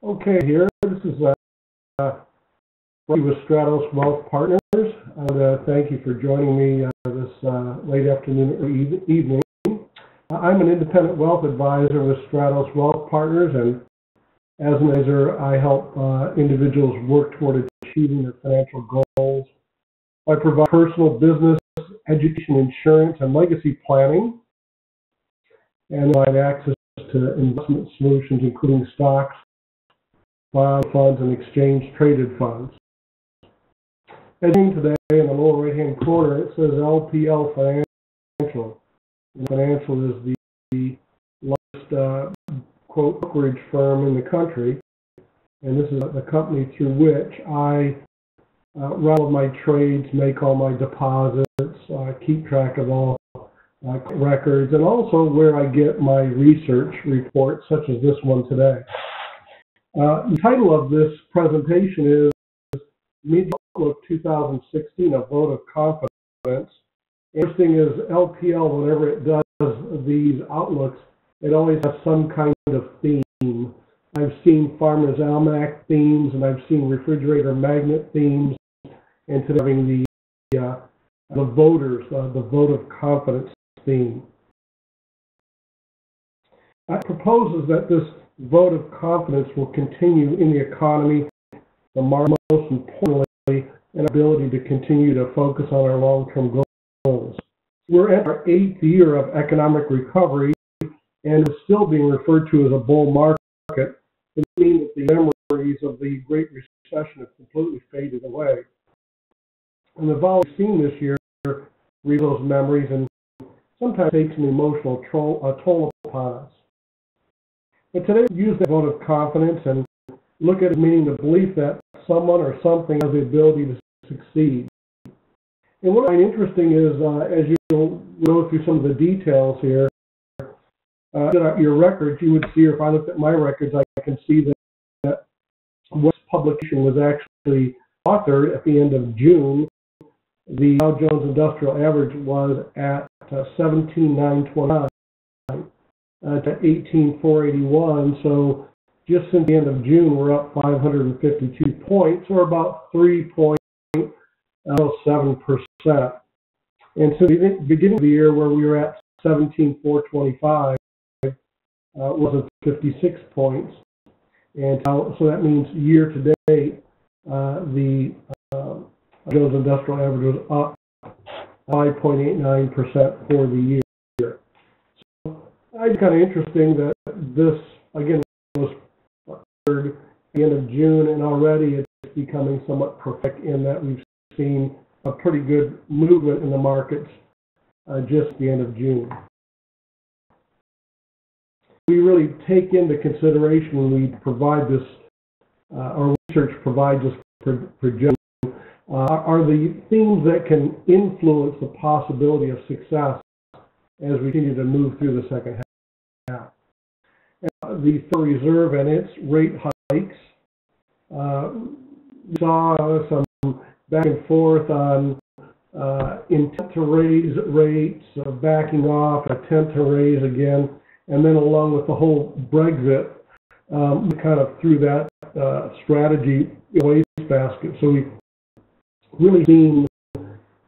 Okay, here, this is with Stratos Wealth Partners. Thank you for joining me this late afternoon or evening. I'm an independent wealth advisor with Stratos Wealth Partners, and as an advisor, I help individuals work toward achieving their financial goals. I provide personal, business, education, insurance, and legacy planning, and provide access to investment solutions, including stocks, bond funds, and exchange-traded funds. As seen today in the lower right-hand corner, it says LPL Financial. And Financial is the largest quote brokerage firm in the country, and this is the company through which I run all my trades, make all my deposits, keep track of all records, and also where I get my research reports, such as this one today. The title of this presentation is Media Outlook 2016, a Vote of Confidence. Interesting is LPL, whenever it does these outlooks, it always has some kind of theme. I've seen Farmer's Almanac themes, and I've seen refrigerator magnet themes, and today having the voters, the vote of confidence theme. It proposes that this vote of confidence will continue in the economy, the market, most importantly, and ability to continue to focus on our long-term goals. We're in our 8th year of economic recovery, and it's still being referred to as a bull market. It means that the memories of the Great Recession have completely faded away. And the volume we've seen this year read those memories and sometimes takes an emotional toll upon us. But today we use the vote of confidence and look at it meaning the belief that someone or something has the ability to succeed. And what I find interesting is, as you go through some of the details here, your records, you would see, or if I looked at my records, I can see that what publication was actually authored at the end of June. The Dow Jones Industrial Average was at 17,929 to 18,481. So just since the end of June, we're up 552 points, or about 3.7%. And so the beginning of the year, where we were at 17,425, was at 56 points. And so that means year to date, the Jones Industrial Average was up 5.89% for the year. So it's kind of interesting that this, again, was at the end of June, and already it's becoming somewhat prophetic in that we've seen a pretty good movement in the markets just at the end of June. We really take into consideration when we provide this, our research provides us projection, are the themes that can influence the possibility of success as we continue to move through the second half. The Federal Reserve and its rate hikes, we saw some back and forth on intent to raise rates, backing off, attempt to raise again, and then along with the whole Brexit, we kind of threw that strategy in the wastebasket. So we've really seen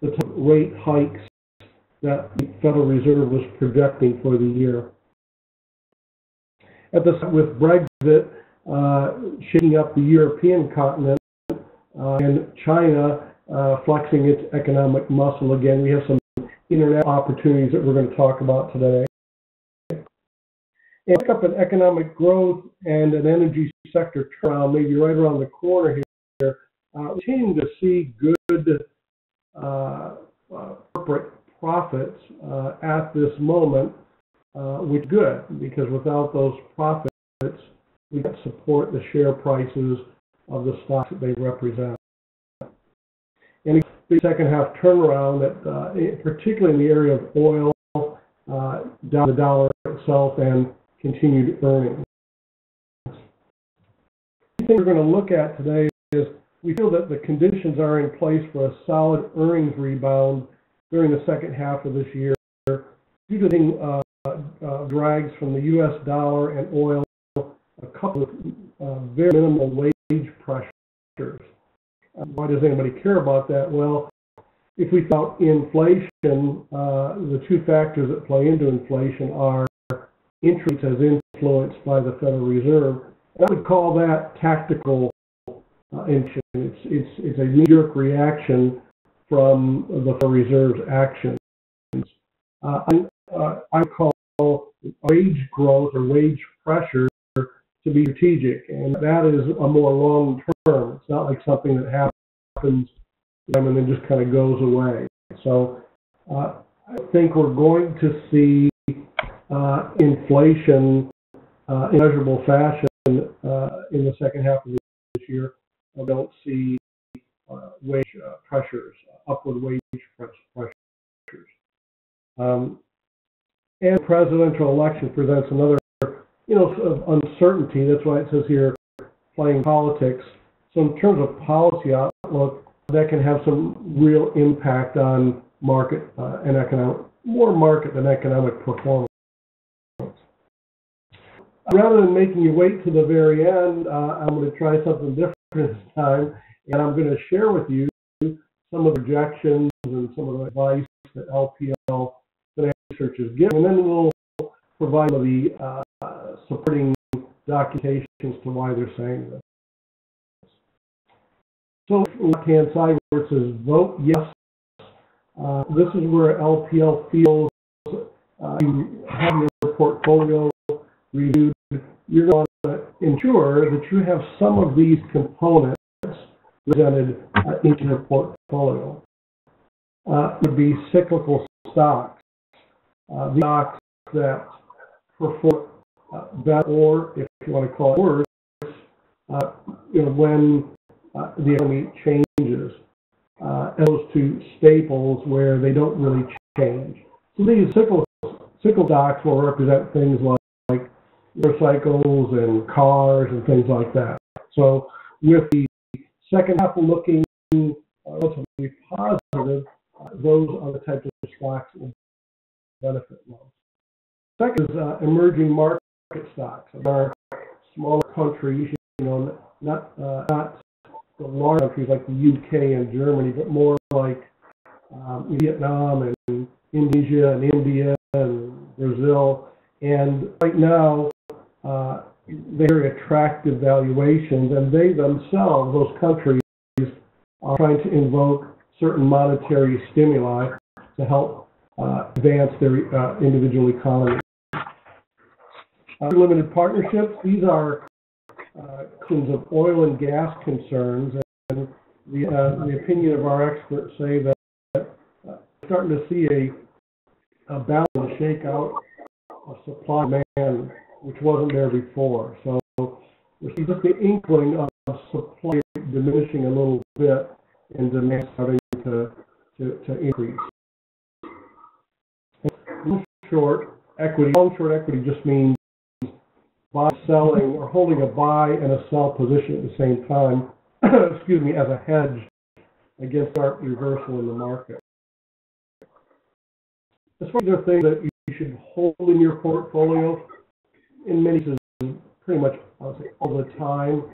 the type of rate hikes that the Federal Reserve was projecting for the year. With Brexit shaking up the European continent and China flexing its economic muscle again, we have some international opportunities that we're going to talk about today. And pick up an economic growth and an energy sector turnaround, maybe right around the corner here. We're continuing to see good corporate profits at this moment, which is good, because without those profits, we can support the share prices of the stocks that they represent. And the second half turnaround, that particularly in the area of oil, down the dollar itself, and continued earnings. The thing we're going to look at today is we feel that the conditions are in place for a solid earnings rebound during the second half of this year due to drags from the U.S. dollar and oil, a couple of very minimal wage pressures. Why does anybody care about that? Well, if we thought inflation, the two factors that play into inflation are interest as influenced by the Federal Reserve. I would call that tactical inflation. It's a knee-jerk reaction from the Federal Reserve's actions. I call wage growth or wage pressure to be strategic, and that is a more long term. It's not like something that happens and then just kind of goes away. So I think we're going to see inflation in measurable fashion in the second half of this year. I don't see wage pressures, upward wage pressures. And the presidential election presents another, sort of uncertainty. That's why it says here, playing politics. So in terms of policy outlook, that can have some real impact on market and economic, more market than economic performance. Rather than making you wait to the very end, I'm going to try something different this time, and I'm going to share with you some of the projections and some of the advice that LPL Financial Research is giving, and then we'll provide some of the supporting documentations to why they're saying this. So on the left-hand side where it says vote yes, this is where LPL feels you have your portfolio reviewed. You're going to ensure that you have some of these components presented into your portfolio. Would be cyclical stocks, the stocks that perform better, or if you want to call it worse, when the economy changes, as opposed to staples where they don't really change. So these cyclical stocks will represent things like motorcycles and cars and things like that. So with the second half looking relatively positive, those are the types of stocks that will benefit most. Second is emerging market stocks. There are smaller countries, not the large countries like the UK and Germany, but more like Vietnam and Indonesia and India and Brazil. And right now, they're very attractive valuations, and they themselves, those countries, are trying to invoke certain monetary stimuli to help advance their individual economies. Limited partnerships, these are of oil and gas concerns, and the opinion of our experts say that we're starting to see a balance, a shakeout of supply and demand, which wasn't there before. So we're seeing just the inkling of supply diminishing a little bit and demand starting to increase. Long-short equity just means buy, selling, or holding a buy and a sell position at the same time, as a hedge against sharp reversal in the market. As far as there are things that you should hold in your portfolio, in many cases, pretty much I would say all the time,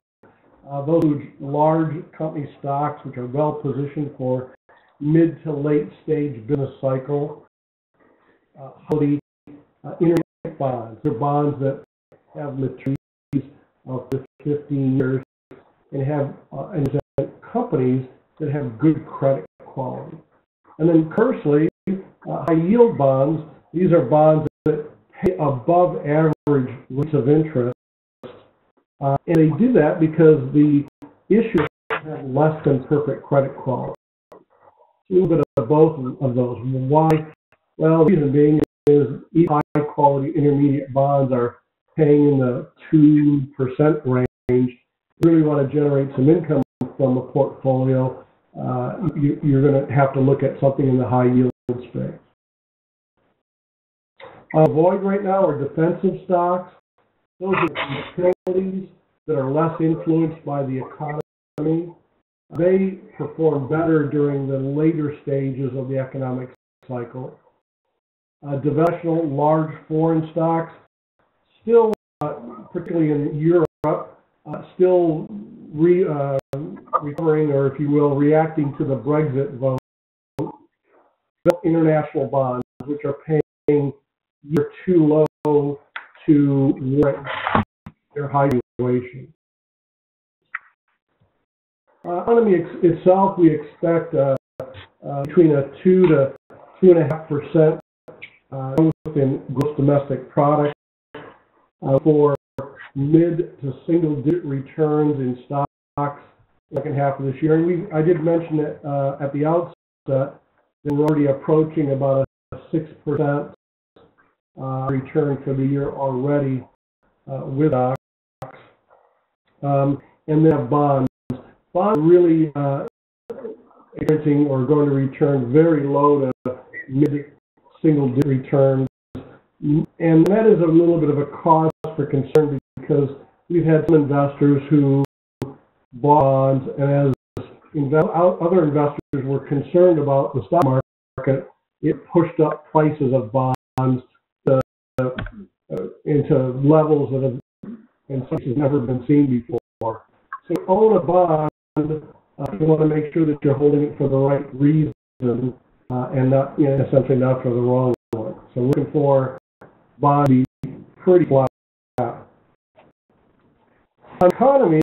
those large company stocks which are well positioned for mid to late stage business cycle, intermediate bonds. They're bonds that have maturities of 15 years and have companies that have good credit quality. And then conversely, high yield bonds, these are bonds that pay above average rates of interest. And they do that because the issuers have less than perfect credit quality. A little bit of both of those. Why? Well, the reason being is high quality intermediate bonds are paying in the 2% range. If you really want to generate some income from a portfolio, you're going to have to look at something in the high yield space. Avoid right now are defensive stocks. Those are utilities that are less influenced by the economy. They perform better during the later stages of the economic cycle. Developmental large foreign stocks, still, particularly in Europe, still recovering, or if you will, reacting to the Brexit vote, international bonds, which are paying year too low to warrant their high valuation. Economy itself, we expect between a 2 to 2.5% growth in gross domestic product for mid to single-digit returns in stocks in the second half of this year. And I did mention it at the outset that we're already approaching about a 6% return for the year already with stocks. And then bonds. Bonds really experiencing or going to return very low to mid-single-digit returns. And that is a little bit of a cause for concern because we've had some investors who bought bonds, and as other investors were concerned about the stock market, it pushed up prices of bonds into levels that have in some cases never been seen before. So own a bond, you want to make sure that you're holding it for the right reason and not, essentially not for the wrong one. So looking for bonds to be pretty flat. On economy,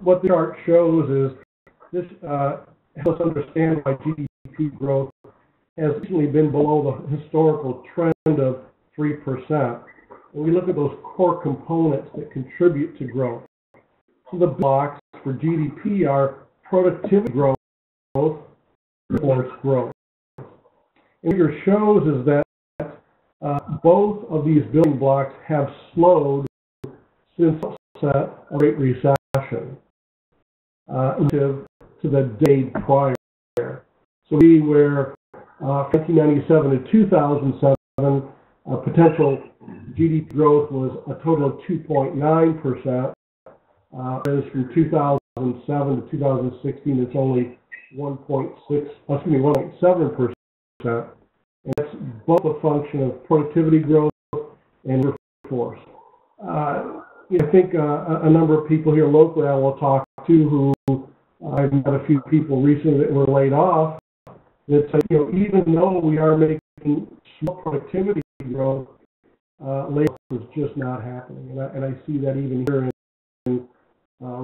what the chart shows is this helps us understand why GDP growth has recently been below the historical trend of 3%. And we look at those core components that contribute to growth. So the blocks for GDP are productivity growth, workforce growth. And what it shows is that both of these building blocks have slowed since the onset of the Great Recession relative to the decade prior. So we were 1997 to 2007, potential GDP growth was a total of 2.9%. Whereas from 2007 to 2016, it's only 1.7%. And that's both a function of productivity growth and workforce. I think a number of people here locally I will talk to who I've met a few people recently that were laid off that say, even though we are making small productivity growth, layoff is just not happening. And I see that even here in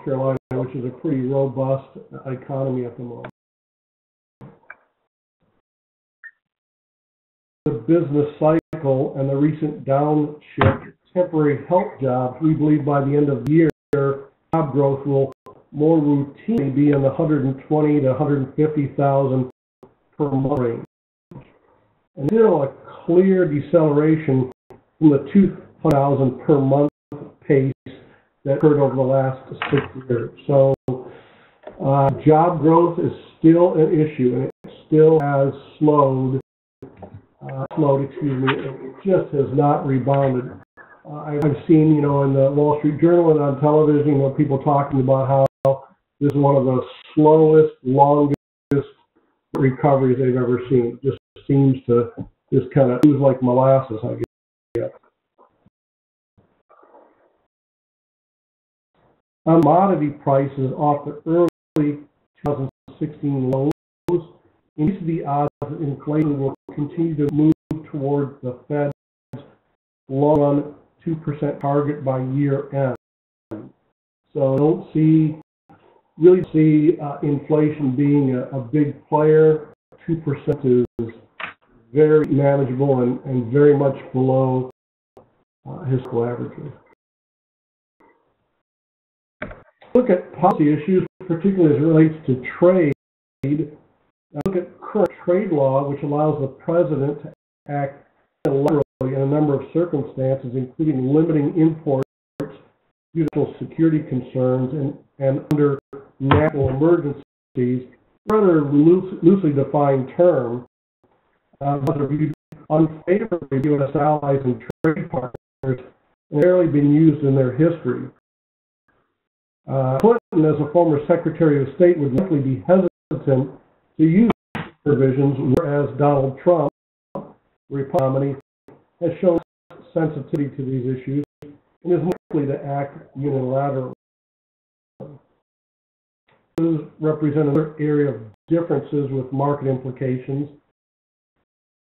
Carolina, which is a pretty robust economy at the moment. The business cycle and the recent downshift, temporary help jobs, we believe by the end of the year, job growth will more routinely be in the 120 to 150,000 per month range. And still a clear deceleration from the 200,000 per month pace that occurred over the last 6 years. So job growth is still an issue, and it still has slowed. It just has not rebounded. I've seen, in the Wall Street Journal and on television, people talking about how this is one of the slowest, longest recoveries they've ever seen. It just seems to just kind of ooze like molasses, I guess. Commodity prices off the early 2016 lows increase the odds that inflation will continue to move toward the Fed's long-run 2% target by year end. So I don't really see inflation being a big player. 2% is very manageable and very much below historical averages. Look at policy issues, particularly as it relates to trade. Look at current trade law, which allows the president to act unilaterally in a number of circumstances, including limiting imports due to national security concerns and under national emergencies. Rather loosely defined term, but are viewed unfavorably by U.S. allies and trade partners and rarely been used in their history. Clinton, as a former Secretary of State, would likely be hesitant to use provisions, whereas Donald Trump, the Republican nominee, has shown sensitivity to these issues and is likely to act unilaterally. These represent another area of differences with market implications.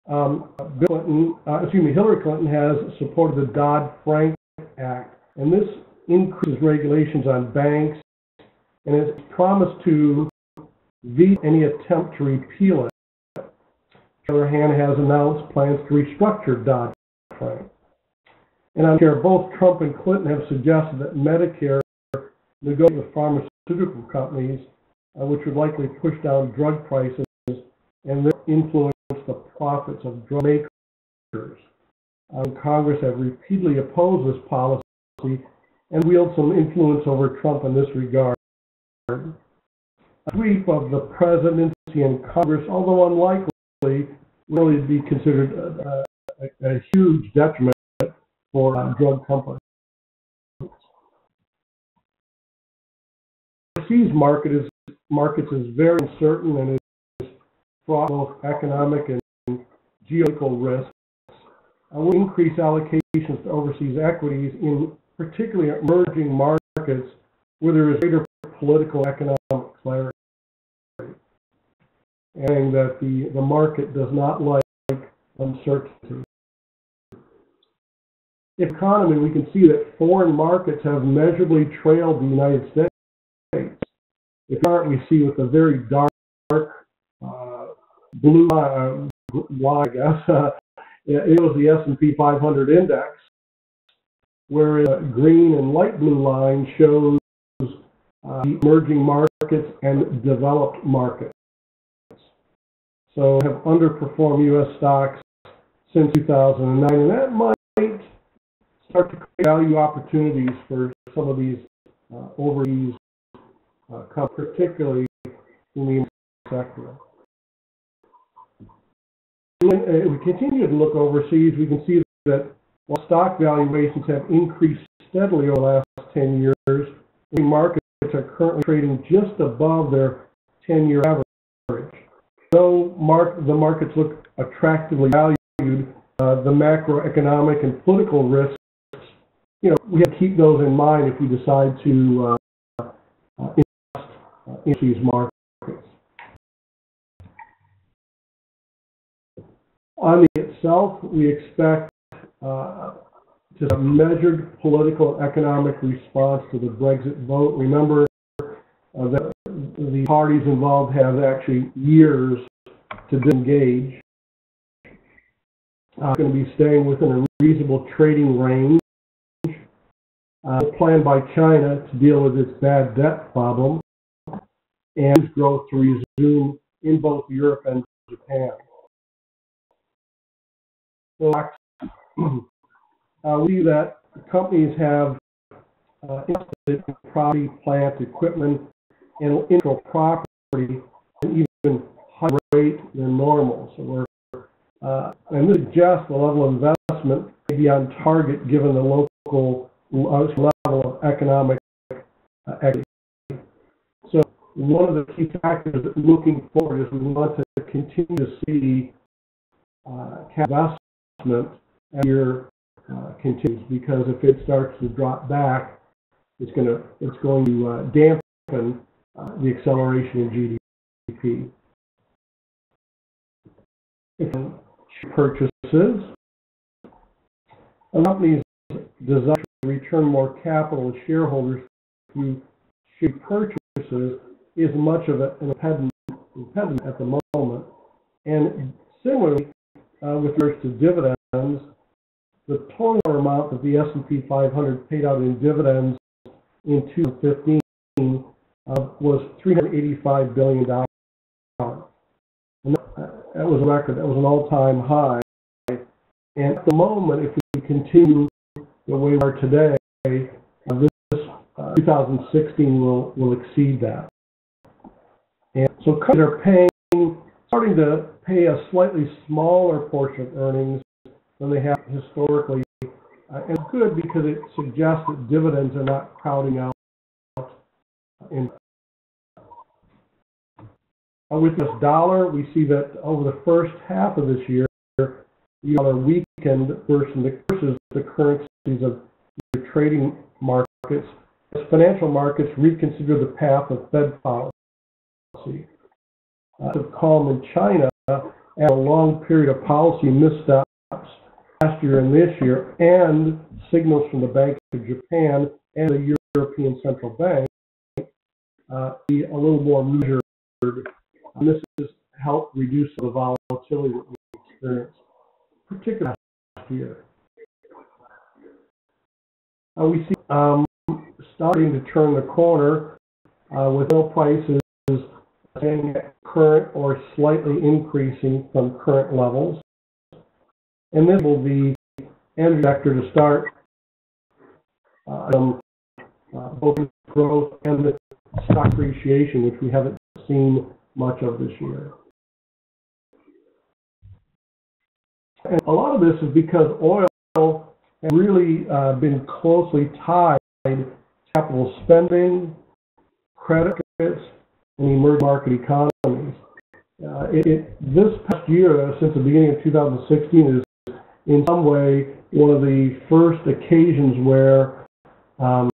Hillary Clinton has supported the Dodd-Frank Act, and this increases regulations on banks, and has promised to veto any attempt to repeal it. On the other hand, has announced plans to restructure Dodd-Frank. And I'm sure both Trump and Clinton have suggested that Medicare negotiate with pharmaceutical companies, which would likely push down drug prices and influence the profits of drug makers. Congress have repeatedly opposed this policy and wield some influence over Trump in this regard. A sweep of the presidency and Congress, although unlikely, really be considered a huge detriment for drug companies. Overseas markets is very uncertain and is fraught with both economic and geopolitical risks. We'll increase allocations to overseas equities in particularly emerging markets where there is greater political economic clarity, and that the market does not like uncertainty. In the economy, we can see that foreign markets have measurably trailed the United States. The chart we see with a very dark blue line, I guess, it was the S&P 500 index, whereas green and light blue line shows emerging markets and developed markets. So have underperformed U.S. stocks since 2009, and that might start to create value opportunities for some of these overseas particularly in the sector. When we continue to look overseas, we can see that while stock valuations have increased steadily over the last 10 years, the markets are currently trading just above their 10-year average. Though the markets look attractively valued, the macroeconomic and political risks, we have to keep those in mind if we decide to invest in these markets. On itself, we expect just a measured political and economic response to the Brexit vote. Remember that the parties involved have actually years to disengage. Going to be staying within a reasonable trading range. A plan by China to deal with its bad debt problem and growth to resume in both Europe and Japan. So, we see that companies have invested in property, plant, equipment, and intellectual property at an even higher rate than normal. So and this suggests the level of investment may be on target given the local level of economic activity. So one of the key factors that looking forward is we want to continue to see investment as the year continues, because if it starts to drop back, it's going to dampen the acceleration in GDP. Purchases. Companies desire to return more capital to shareholders through share purchases is much of an impediment at the moment. And similarly, with regards to dividends, the total amount that the S&P 500 paid out in dividends in 2015 was $385 billion. And that was a record. That was an all-time high. And at the moment, if we continue the way we are today, this 2016 will exceed that. And so companies are starting to pay a slightly smaller portion of earnings than they have historically. And it's good because it suggests that dividends are not crowding out. With this dollar, we see that over the first half of this year, the dollar weakened versus the currencies of trading markets as financial markets reconsider the path of Fed policy. Of calm in China and a long period of policy missteps last year and this year, and signals from the Bank of Japan and the European Central Bank be a little more measured. And this has helped reduce the volatility that we experienced, particularly last year. We see starting to turn the corner with oil prices staying at current or slightly increasing from current levels. And this will be the energy sector to start both growth and the stock appreciation, which we haven't seen much of this year. And a lot of this is because oil has really been closely tied to capital spending, credit markets, and emerging market economies. This past year, since the beginning of 2016, is in some way one of the first occasions where the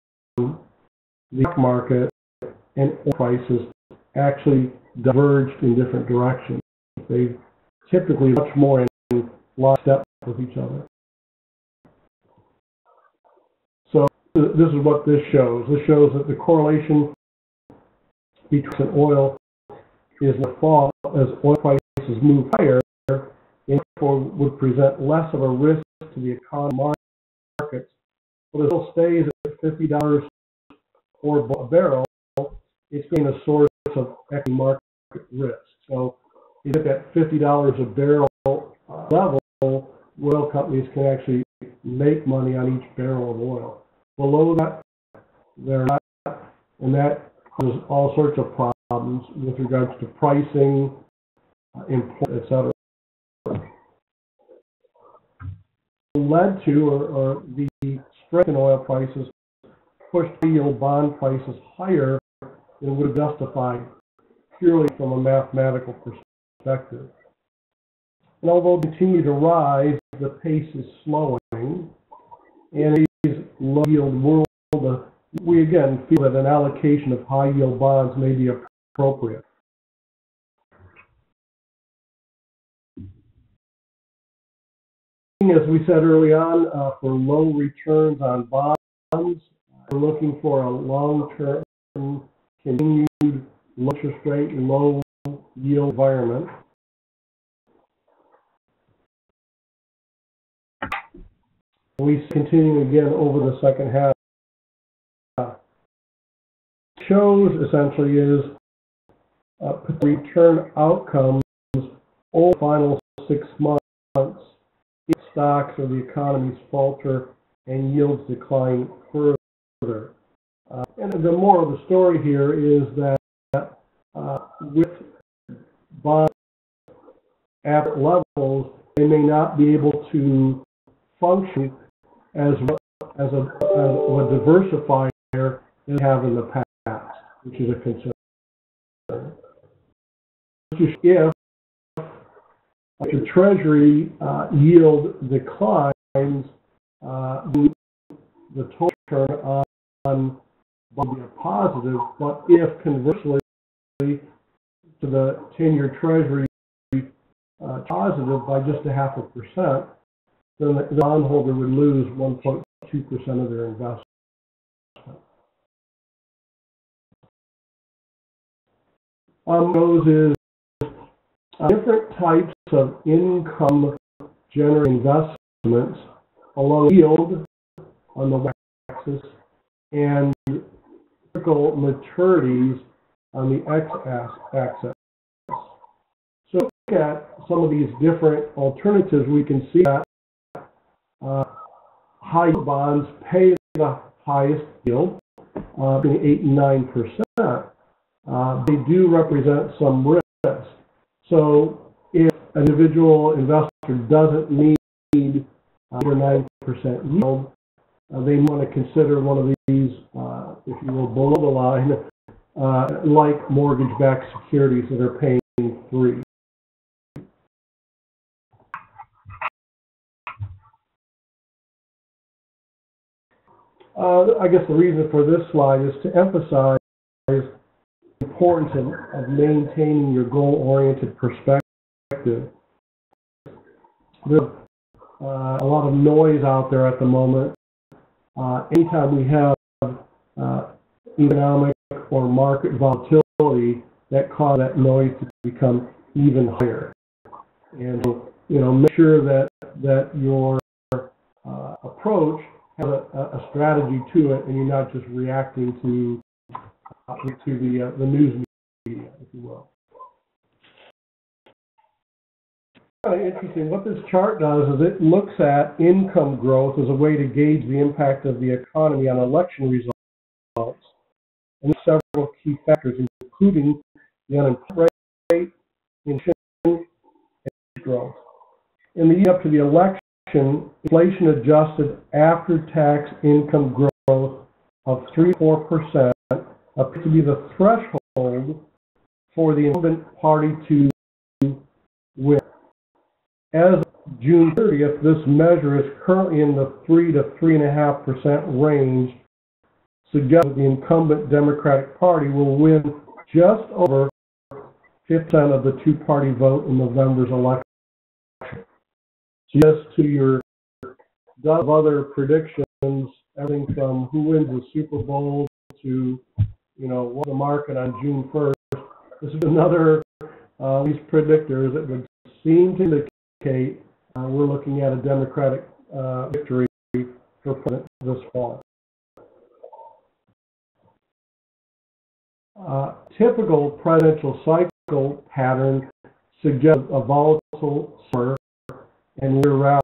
stock market and oil prices actually diverged in different directions. They typically much more in lockstep with each other. So this is what this shows. This shows that the correlation between oil is the fall as oil prices move higher, and therefore would present less of a risk to the economy markets. But as oil stays at $50 or a barrel, it's being a source of equity market risk. So if you look at $50 a barrel level, oil companies can actually make money on each barrel of oil. Below that, they're not, and that causes all sorts of problems with regards to pricing, employment, etc. Led to, or the strength in oil prices pushed yield bond prices higher than would have justified purely from a mathematical perspective. And although they continue to rise, the pace is slowing, and in these low-yield world, we again feel that an allocation of high-yield bonds may be appropriate. As we said early on, for low returns on bonds, we're looking for a long-term, continued low interest rate, low yield environment. We continue again over the second half. Shows essentially is return outcomes over the final 6 months if stocks or the economies falter and yields decline further. And the moral of the story here is that with bond at levels, they may not be able to function as a diversifier they have in the past, which is a concern. If the Treasury yield declines, the total return on will be a positive, but if conversely to the 10-year Treasury positive by just 0.5%, then the bondholder would lose 1.2% of their investment. Those is different types of income-generating investments along yield on the y-axis and typical maturities on the x-axis. So look at some of these different alternatives. We can see that high yield bonds pay the highest yield, being 8 and 9%. They do represent some risk. So if an individual investor doesn't need 8 or 9% yield, they want to consider one of these, if you will, below the line, like mortgage-backed securities that are paying 3. I guess the reason for this slide is to emphasize the importance of maintaining your goal-oriented perspective. There's a lot of noise out there at the moment. Anytime we have economic or market volatility, that causes that noise to become even higher. And so, make sure that your approach has a strategy to it, and you're not just reacting to the news media, if you will. Kind of interesting. What this chart does is it looks at income growth as a way to gauge the impact of the economy on election results, and several key factors, including the unemployment rate, inflation, and growth. In the year up to the election, inflation-adjusted after-tax income growth of 3–4% appears to be the threshold for the incumbent party to win. As of June 30th, this measure is currently in the 3 to 3.5% range, suggests that the incumbent Democratic Party will win just over 50% of the two-party vote in November's election. Just to your dozen of other predictions, everything from who wins the Super Bowl to, what the market on June 1st. This is another these predictors that would seem to indicate we're looking at a Democratic victory for president this fall. Typical presidential cycle pattern suggests a volatile summer and year rally.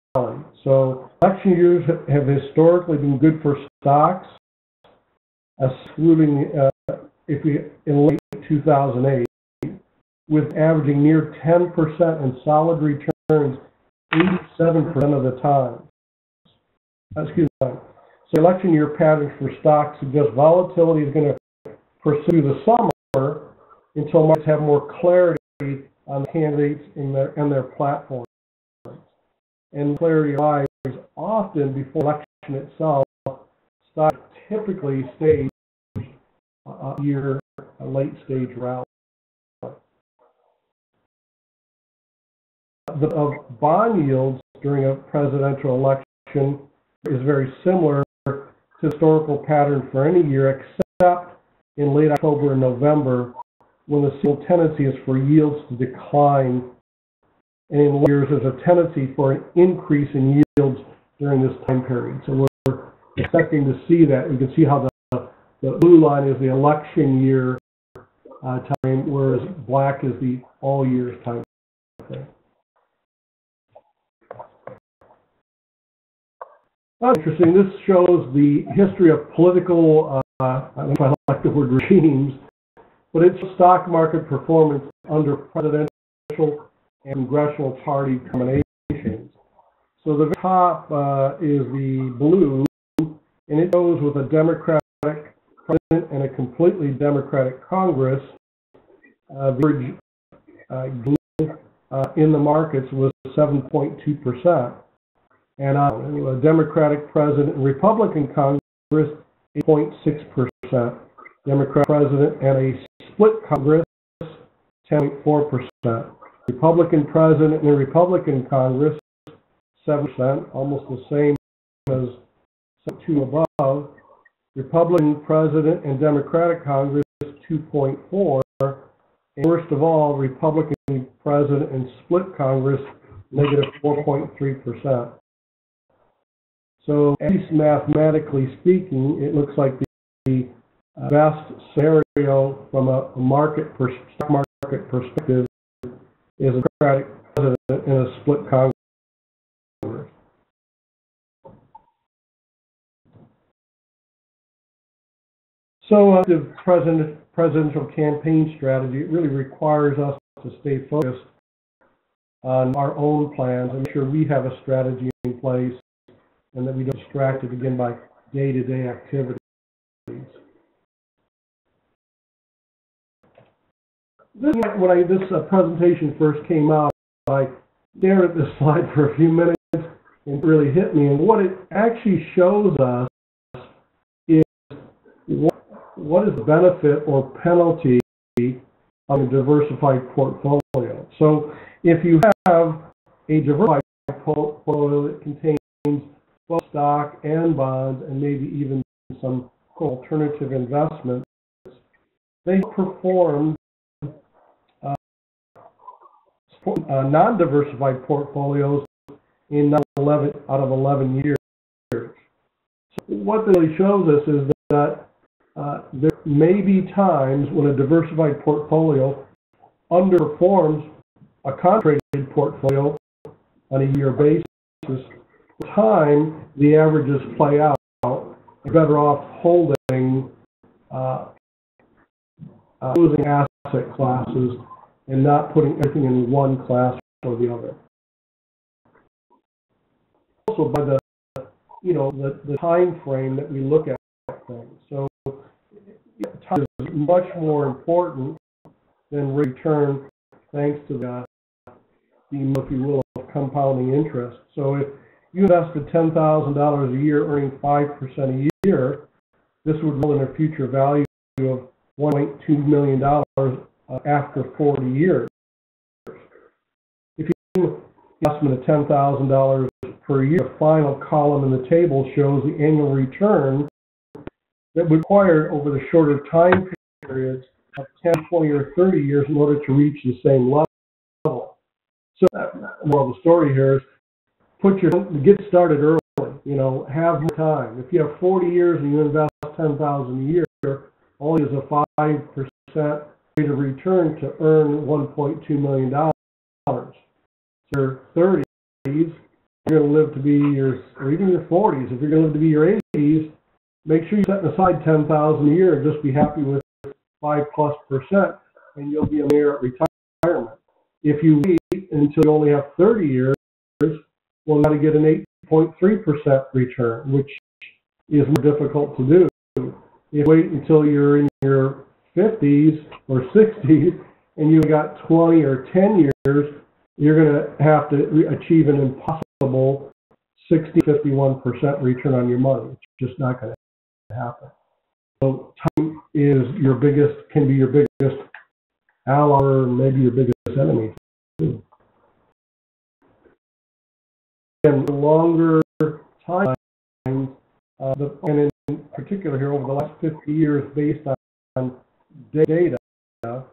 So election years have historically been good for stocks, excluding in late 2008, with averaging near 10% in solid returns 87% of the time. So election year patterns for stocks suggest volatility is going to pursue the summer until markets have more clarity on the candidates and their platforms. And clarity arrives often before election itself. Stocks typically stage a late stage rally. The bond yields during a presidential election is very similar to historical pattern for any year, except in late October and November, when the seasonal tendency is for yields to decline, and in years there's a tendency for an increase in yields during this time period. So we're expecting to see that. You can see how the blue line is the election year time, whereas black is the all years time frame. Interesting. This shows the history of political, I don't know if I like the word regimes, but it's stock market performance under presidential and congressional party combinations. So the top is the blue, and it goes with a Democratic president and a completely Democratic Congress. The average in the markets was 7.2%. And a Democratic president and Republican Congress, 8.6%. Democratic president and a split Congress, 10.4%. Republican president and Republican Congress, 7%, almost the same as two above. Republican president and Democratic Congress, 2.4%. And worst of all, Republican president and split Congress, negative 4.3%. So, at least mathematically speaking, it looks like the best scenario from a stock market perspective is a Democratic president and a split Congress. So, the presidential campaign strategy, it really requires us to stay focused on our own plans and make sure we have a strategy in place, and that we don't get distracted again by day-to-day activities. When this presentation first came out, I stared at this slide for a few minutes and it really hit me. And what it actually shows us what is the benefit or penalty of a diversified portfolio? So if you have a diversified portfolio that contains both stock and bonds and maybe even some alternative investments, they perform non-diversified portfolios in 11 out of 11 years. So what this really shows us is that there may be times when a diversified portfolio underperforms a concentrated portfolio on a year basis. Over time, the averages play out. You're better off holding losing asset classes and not putting everything in one class or the other. Also, by the time frame that we look at things. So time is much more important than return, thanks to the if you will, of compounding interest. So if you invested $10,000 a year, earning 5% a year, this would result in a future value of $1.2 million after 40 years. If you do an investment of $10,000 per year, the final column in the table shows the annual return that would require over the shorter time periods of 10, 20, or 30 years in order to reach the same level. So more of the story here is get started early. Have more time. If you have 40 years and you invest $10,000 a year, all is a 5% rate of return to earn $1.2 million. So your 30s, you're going to live to be or even your 40s. If you're going to live to be your 80s, make sure you're setting aside $10,000 a year and just be happy with 5+%, and you'll be a millionaire at retirement. If you wait until you only have 30 years, well, you got to get an 8.3% return, which is more difficult to do. If you wait until you're in your 50s or 60s and you've got 20 or 10 years, you're going to have to achieve an impossible 51% return on your money. It's just not going to happen. So time can be your biggest ally, or maybe your biggest enemy too. And longer time, and in particular here over the last 50 years, based on data, the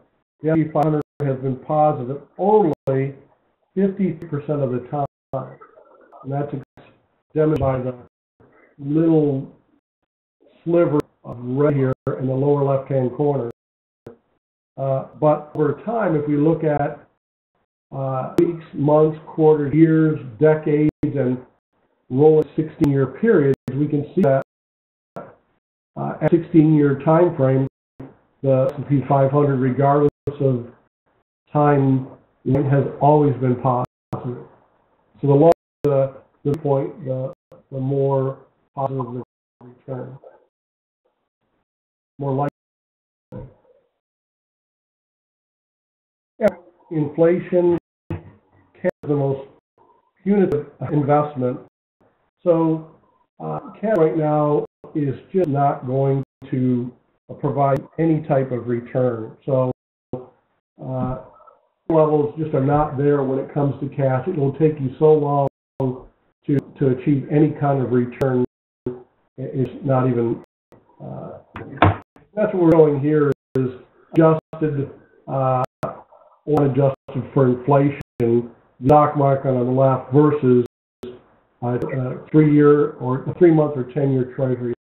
S&P 500 has been positive only 53% of the time, and that's demonstrated by the little sliver of red here in the lower left-hand corner. But over time, if we look at weeks, months, quarters, years, decades, and rolling 16-year periods, we can see that at 16-year time frame, the S&P 500, regardless of time, has always been positive. So the longer the point, the more positive the return, more likely. Yeah, inflation is the most punitive investment. So Canada right now is just not going to provide any type of return. So levels just are not there when it comes to cash. It will take you so long to achieve any kind of return. It's not even. That's what we're showing here is adjusted or adjusted for inflation. The stock market on the left versus 3-year or 3-month or 10-year treasury.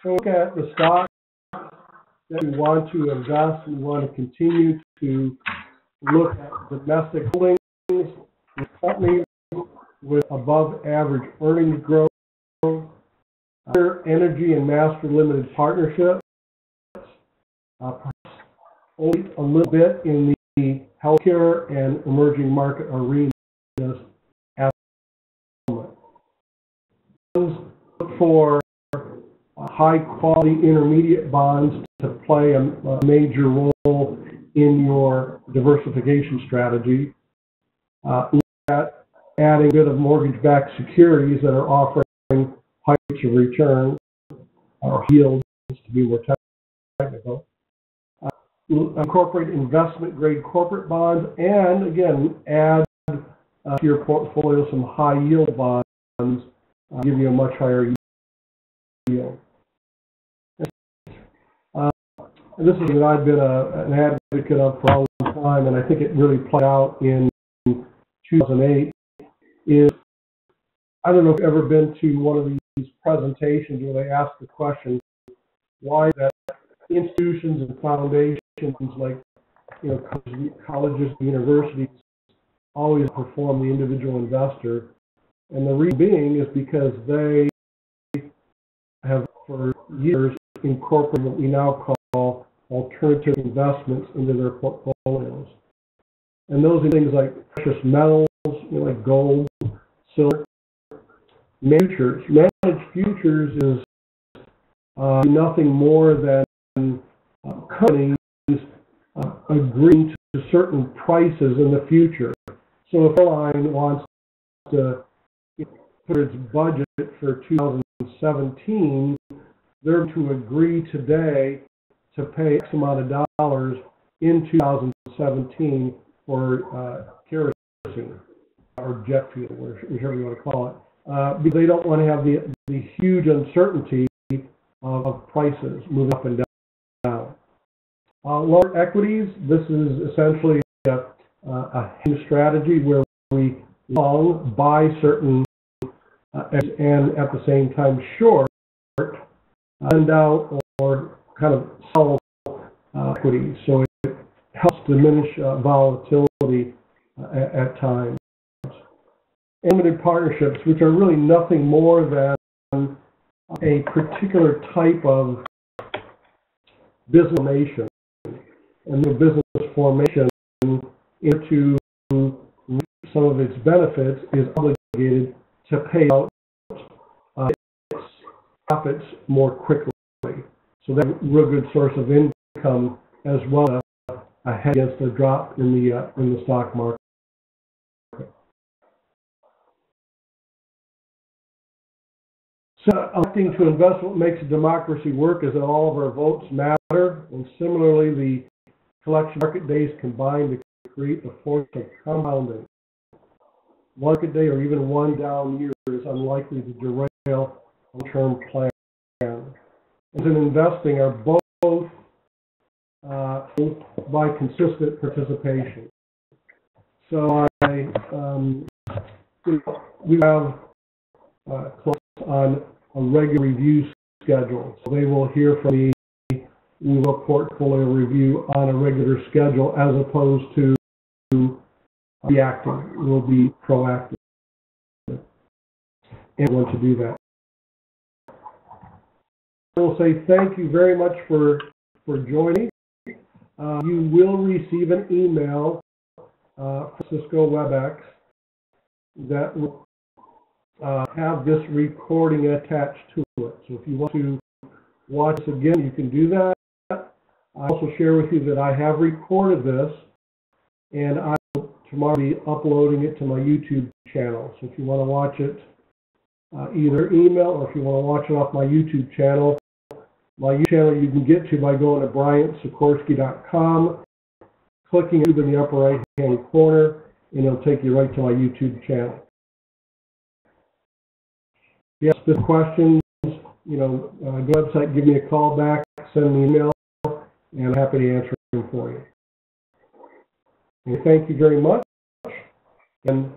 So look at the stock that we want to invest. We want to continue to look at domestic holdings with companies with above average earnings growth, energy and master limited partnerships, only a little bit in the healthcare and emerging market arenas at the moment. Look for high quality intermediate bonds to play a major role in your diversification strategy. Look at adding a bit of mortgage-backed securities that are offering heights of return, or yields to be more technical. Incorporate investment-grade corporate bonds, and again, add to your portfolio some high-yield bonds, give you a much higher yield. This is what I've been an advocate of for a long time, and I think it really played out in 2008. Is, I don't know if you've ever been to one of these presentations where they ask the question, why that institutions and foundations like colleges and universities always perform the individual investor, and the reason being is because they have for years incorporated what we now call alternative investments into their portfolios, and those are things like precious metals, like gold, silver. Managed futures is nothing more than companies agreeing to certain prices in the future. So if airline wants to put its budget for 2017, they're going to agree today to pay X amount of dollars in 2017 for kerosene or jet fuel, whichever you want to call it, because they don't want to have the huge uncertainty of prices moving up and down. Long equities, this is essentially a hedge strategy where we long buy certain and at the same time short, lend out or kind of sell equities. So it helps diminish volatility at times. Limited partnerships, which are really nothing more than a particular type of business formation, and the business formation into some of its benefits is obligated to pay out its profits more quickly. So that's a real good source of income as well as a hedge against a drop in the stock market. So electing to invest, what makes a democracy work is that all of our votes matter, and similarly, the collection market days combine to create the force of compounding. One market day or even one down year is unlikely to derail a long-term plan. As in investing are both by consistent participation. So we have clients on a regular review schedule. So they will hear from me. We will portfolio review on a regular schedule as opposed to reacting. We'll be proactive and want to do that. I will say thank you very much for joining. You will receive an email from Cisco WebEx that will have this recording attached to it. So if you want to watch this again, you can do that. I'll also share with you that I have recorded this, and I will tomorrow be uploading it to my YouTube channel. So if you want to watch it either email or if you want to watch it off my YouTube channel you can get to by going to BriantSikorski.com, clicking YouTube in the upper right-hand corner, and it'll take you right to my YouTube channel. If you have specific questions, go to the website, give me a call back, send me an email, and I'm happy to answer them for you. And thank you very much, and